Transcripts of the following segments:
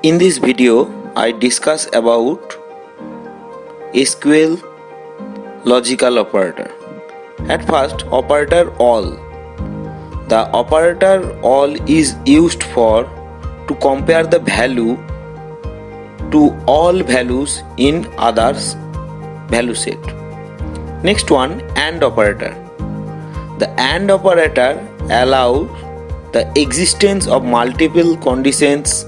In this video, I discuss about SQL logical operator. At first, operator all. The operator all is used for to compare the value to all values in others value set. Next one, AND operator. The AND operator allows the existence of multiple conditions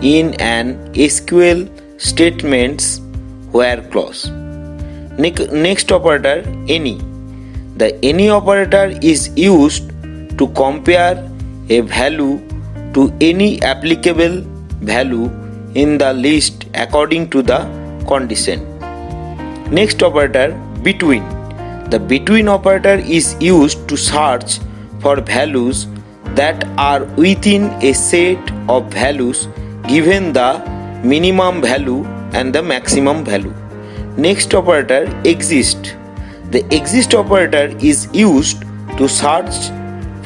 in an SQL statements where clause. Next operator, any. The any operator is used to compare a value to any applicable value in the list according to the condition. Next operator, between. The between operator is used to search for values that are within a set of values given the minimum value and the maximum value. Next operator, exist. The exist operator is used to search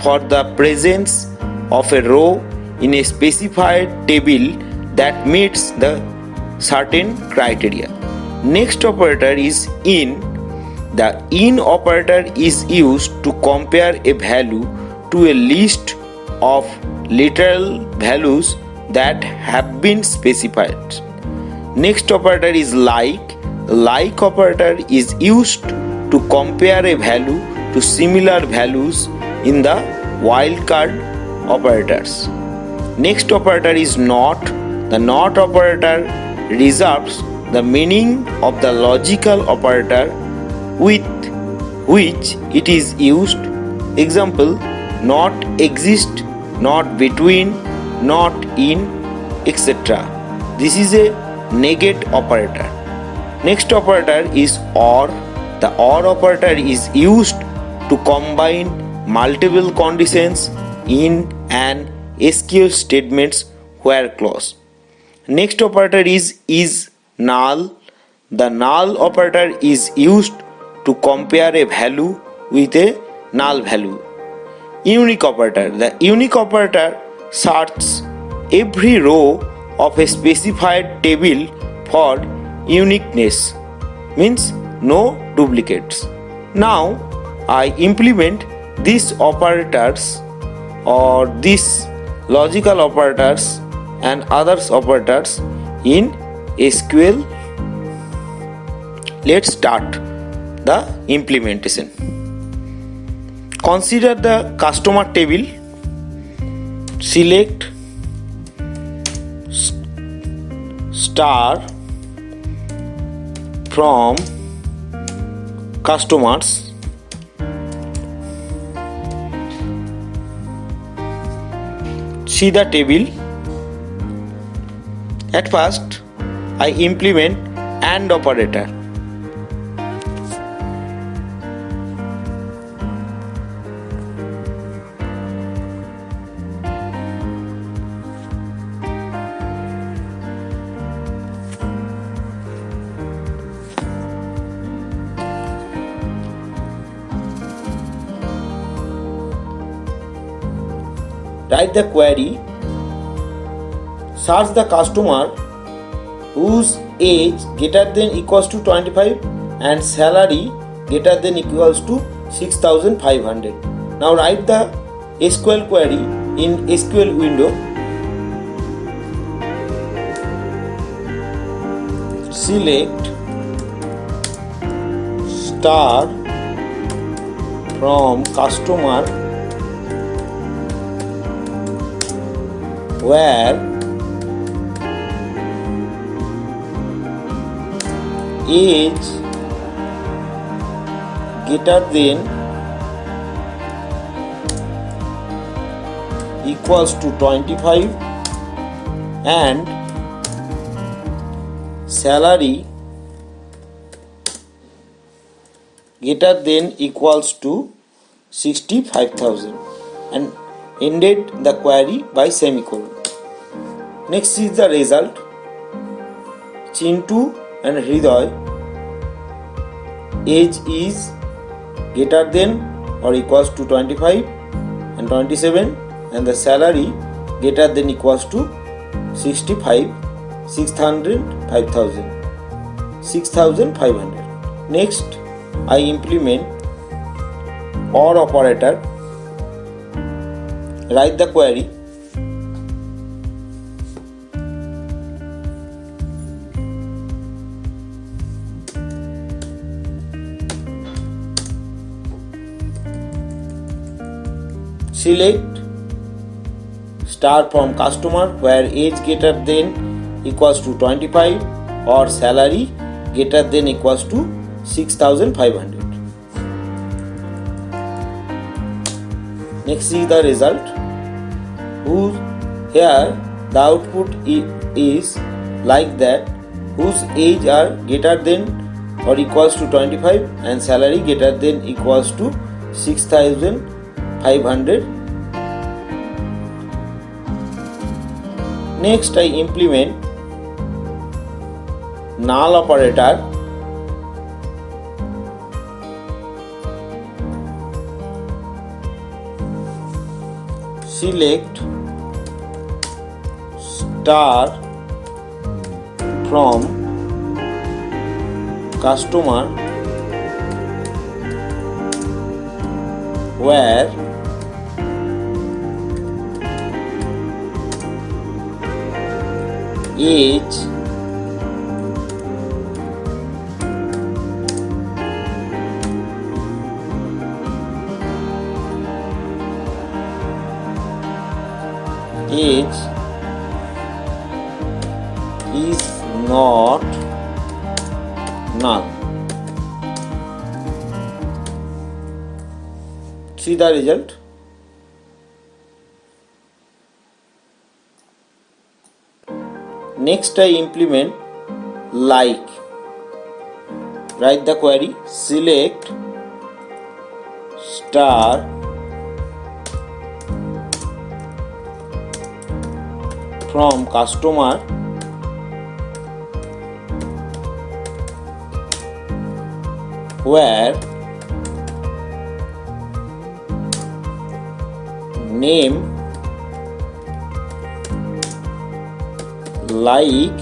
for the presence of a row in a specified table that meets the certain criteria. Next operator is in. The in operator is used to compare a value to a list of literal values that have been specified. Next operator is like. Like operator is used to compare a value to similar values in the wildcard operators. Next operator is not. The not operator reserves the meaning of the logical operator with which it is used. Example, not exist, not between, not in, etc. This is a negate operator. Next operator is OR. The OR operator is used to combine multiple conditions in an SQL statements where clause. Next operator is null. The null operator is used to compare a value with a null value. Unique operator. The unique operator searches every row of a specified table for uniqueness, means no duplicates. Now I implement these operators or these logical operators and others operators in SQL. Let's start the implementation. Consider the customer table. Select star from customers. See the table. At first, I implement AND operator. Write the query. Search the customer whose age greater than equals to 25 and salary greater than equals to 6,500. Now write the SQL query in SQL window. Select star from customer where age greater than equals to 25 and salary greater than equals to 65,000 and ended the query by semicolon. Next is the result. Chintu and Hriday age is greater than or equals to 25 and 27 and the salary greater than equals to 65 600, 5000, 6500. Next, I implement OR operator. Write the query. Select star from customer where age greater than equals to 25 or salary greater than equals to 6500. Next is the result. Here the output is like that, whose age are greater than or equals to 25 and salary greater than equals to 6500. Next, I implement null operator. Select star from customer where age is not null. See the result. Next, I implement like. Write the query. Select star from customer where name like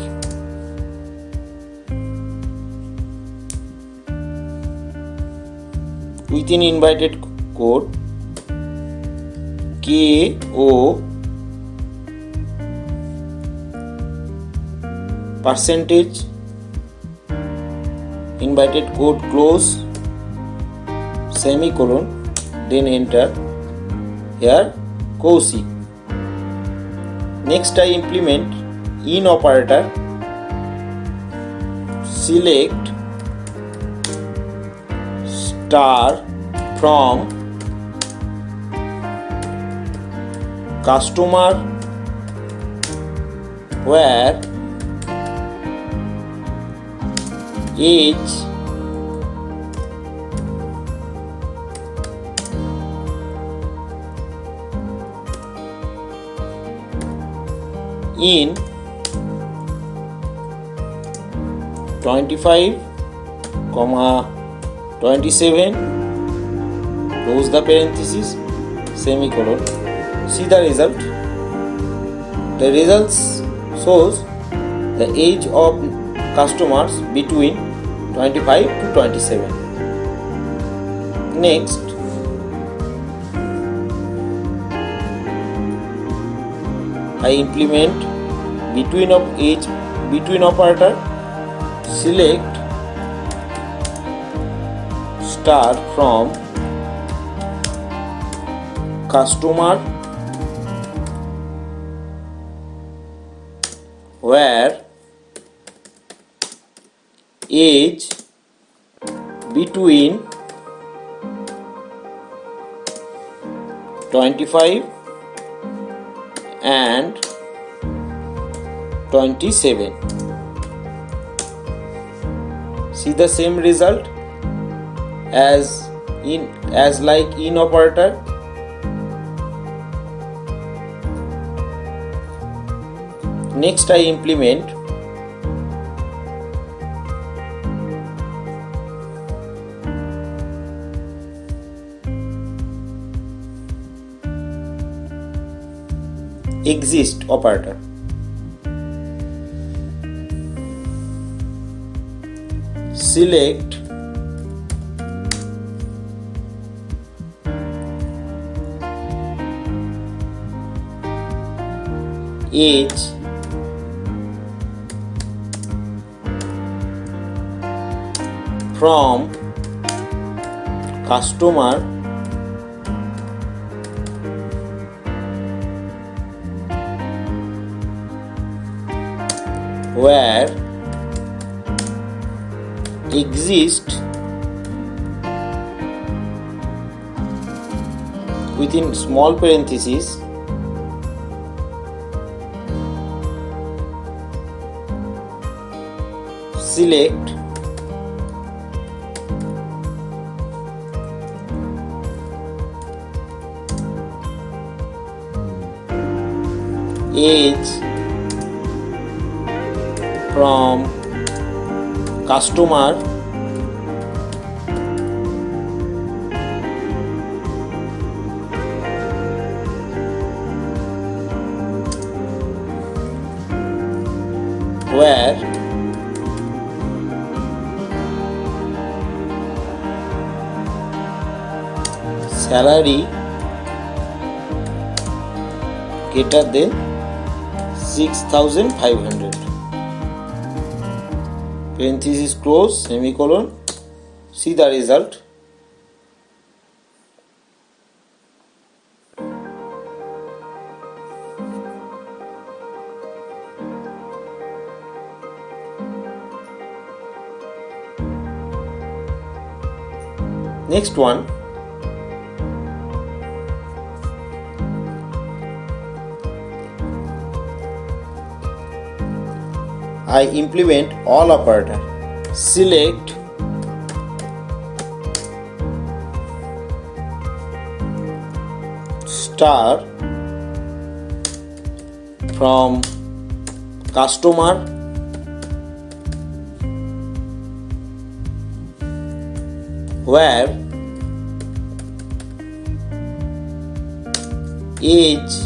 within invited code KO percentage invited code close semicolon, then enter. Here Kaushik. Next, I implement in operator. Select star from customer where age in 25, 27, close the parenthesis, semicolon. See the result. The results shows the age of customers between 25 to 27. Next, I implement between operator. Select star from customer where age between 25 and 27. See the same result as like in operator. Next, I implement exist operator. select age from customer where exist within small parentheses select age from customer where salary greater than 6,500 parenthesis close semicolon. See the result. Next one, I implement all operator. Select star from customer where age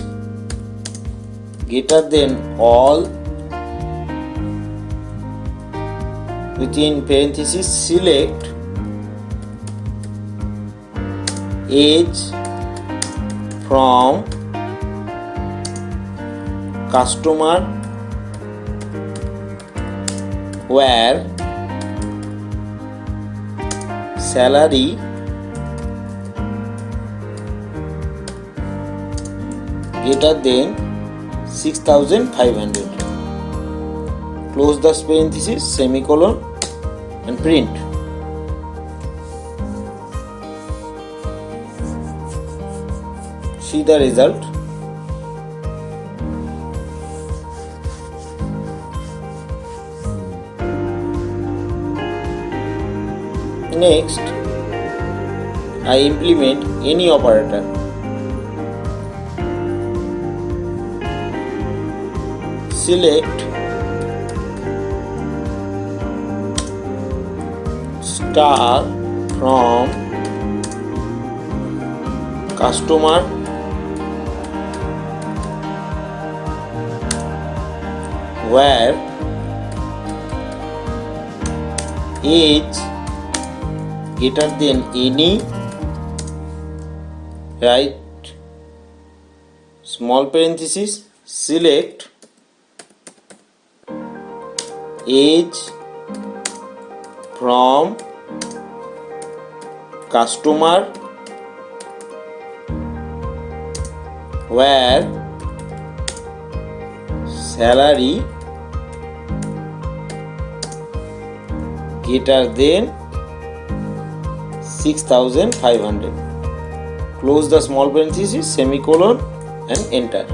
greater than all within parenthesis select age from customer where salary greater than 6,500 close the parenthesis semicolon and print. See the result. Next, I implement any operator. Select star from customer where age greater than any, right small parenthesis select age from customer where salary greater than 6,500 close the small parenthesis semicolon and enter.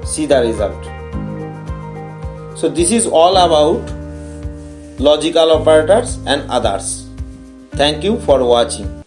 See the result. So this is all about logical operators and others. Thank you for watching.